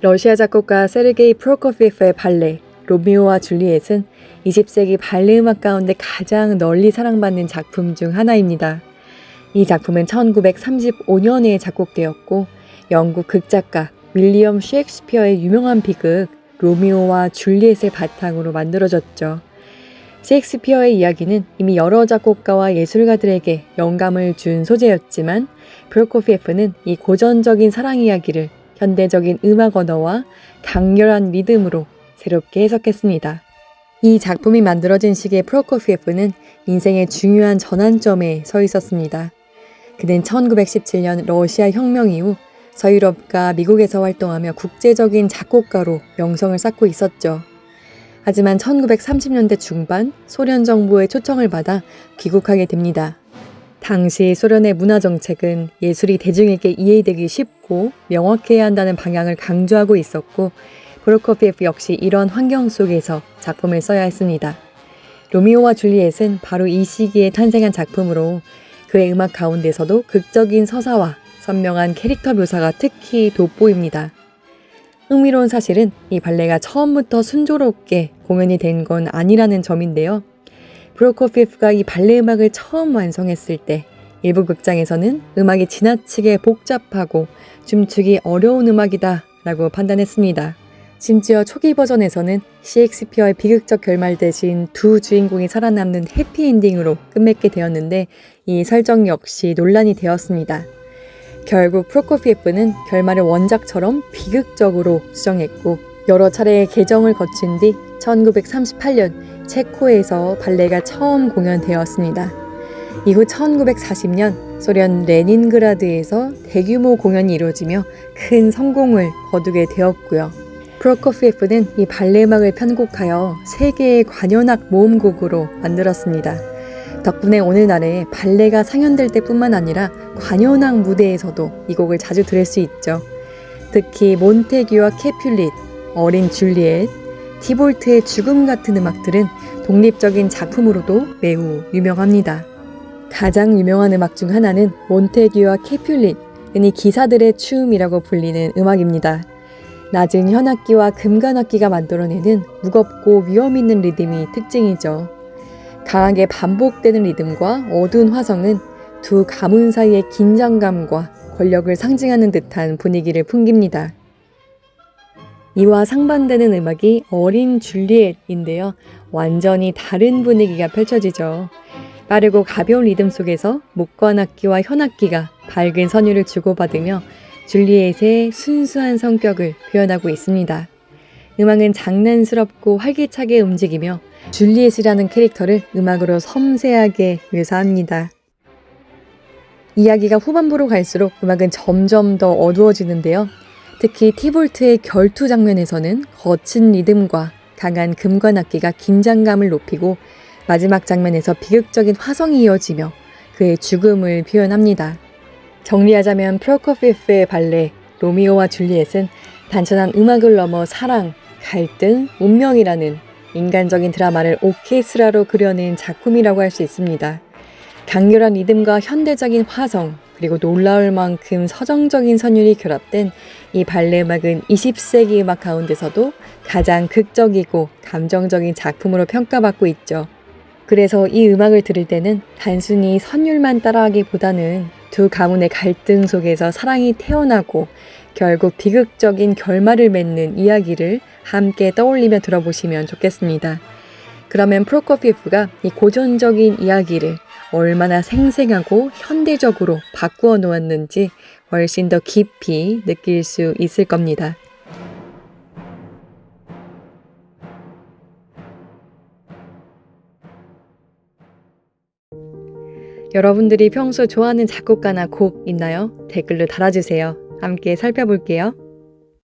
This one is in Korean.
러시아 작곡가 세르게이 프로코피예프의 발레 로미오와 줄리엣은 20세기 발레 음악 가운데 가장 널리 사랑받는 작품 중 하나입니다. 이 작품은 1935년에 작곡되었고 영국 극작가 윌리엄 셰익스피어의 유명한 비극 로미오와 줄리엣을 바탕으로 만들어졌죠. 셰익스피어의 이야기는 이미 여러 작곡가와 예술가들에게 영감을 준 소재였지만 프로코피예프는 이 고전적인 사랑 이야기를 현대적인 음악 언어와 강렬한 리듬으로 새롭게 해석했습니다. 이 작품이 만들어진 시기에 프로코피예프는 인생의 중요한 전환점에 서 있었습니다. 그는 1917년 러시아 혁명 이후 서유럽과 미국에서 활동하며 국제적인 작곡가로 명성을 쌓고 있었죠. 하지만 1930년대 중반 소련 정부의 초청을 받아 귀국하게 됩니다. 당시 소련의 문화 정책은 예술이 대중에게 이해되기 쉽고 명확해야 한다는 방향을 강조하고 있었고 프로코피예프 역시 이런 환경 속에서 작품을 써야 했습니다. 로미오와 줄리엣은 바로 이 시기에 탄생한 작품으로 그의 음악 가운데서도 극적인 서사와 선명한 캐릭터 묘사가 특히 돋보입니다. 흥미로운 사실은 이 발레가 처음부터 순조롭게 공연이 된 건 아니라는 점인데요. 프로코피예프가 이 발레 음악을 처음 완성했을 때 일부 극장에서는 음악이 지나치게 복잡하고 춤추기 어려운 음악이다 라고 판단했습니다. 심지어 초기 버전에서는 셰익스피어의 비극적 결말 대신 두 주인공이 살아남는 해피엔딩으로 끝맺게 되었는데 이 설정 역시 논란이 되었습니다. 결국 프로코피예프는 결말을 원작처럼 비극적으로 수정했고 여러 차례의 개정을 거친 뒤 1938년 체코에서 발레가 처음 공연되었습니다. 이후 1940년 소련 레닌그라드에서 대규모 공연이 이루어지며 큰 성공을 거두게 되었고요. 프로코피예프는 이 발레 음악을 편곡하여 세계의 관현악 모음곡으로 만들었습니다. 덕분에 오늘날에 발레가 상연될 때뿐만 아니라 관현악 무대에서도 이 곡을 자주 들을 수 있죠. 특히 몬테규와 캐퓰릿, 어린 줄리엣, 티볼트의 죽음 같은 음악들은 독립적인 작품으로도 매우 유명합니다. 가장 유명한 음악 중 하나는 몬테규와 캐퓰릿, 흔히 기사들의 춤이라고 불리는 음악입니다. 낮은 현악기와 금관악기가 만들어내는 무겁고 위험 있는 리듬이 특징이죠. 강하게 반복되는 리듬과 어두운 화성은 두 가문 사이의 긴장감과 권력을 상징하는 듯한 분위기를 풍깁니다. 이와 상반되는 음악이 어린 줄리엣인데요. 완전히 다른 분위기가 펼쳐지죠. 빠르고 가벼운 리듬 속에서 목관악기와 현악기가 밝은 선율을 주고받으며 줄리엣의 순수한 성격을 표현하고 있습니다. 음악은 장난스럽고 활기차게 움직이며 줄리엣이라는 캐릭터를 음악으로 섬세하게 묘사합니다. 이야기가 후반부로 갈수록 음악은 점점 더 어두워지는데요. 특히 티볼트의 결투 장면에서는 거친 리듬과 강한 금관악기가 긴장감을 높이고 마지막 장면에서 비극적인 화성이 이어지며 그의 죽음을 표현합니다. 정리하자면 프로코피예프의 발레 로미오와 줄리엣은 단순한 음악을 넘어 사랑, 갈등, 운명이라는 인간적인 드라마를 오케스트라로 그려낸 작품이라고 할 수 있습니다. 강렬한 리듬과 현대적인 화성, 그리고 놀라울 만큼 서정적인 선율이 결합된 이 발레 음악은 20세기 음악 가운데서도 가장 극적이고 감정적인 작품으로 평가받고 있죠. 그래서 이 음악을 들을 때는 단순히 선율만 따라하기보다는 두 가문의 갈등 속에서 사랑이 태어나고 결국 비극적인 결말을 맺는 이야기를 함께 떠올리며 들어보시면 좋겠습니다. 그러면 프로코피예프가 이 고전적인 이야기를 얼마나 생생하고 현대적으로 바꾸어 놓았는지 훨씬 더 깊이 느낄 수 있을 겁니다. 여러분들이 평소 좋아하는 작곡가나 곡 있나요? 댓글로 달아주세요. 함께 살펴볼게요.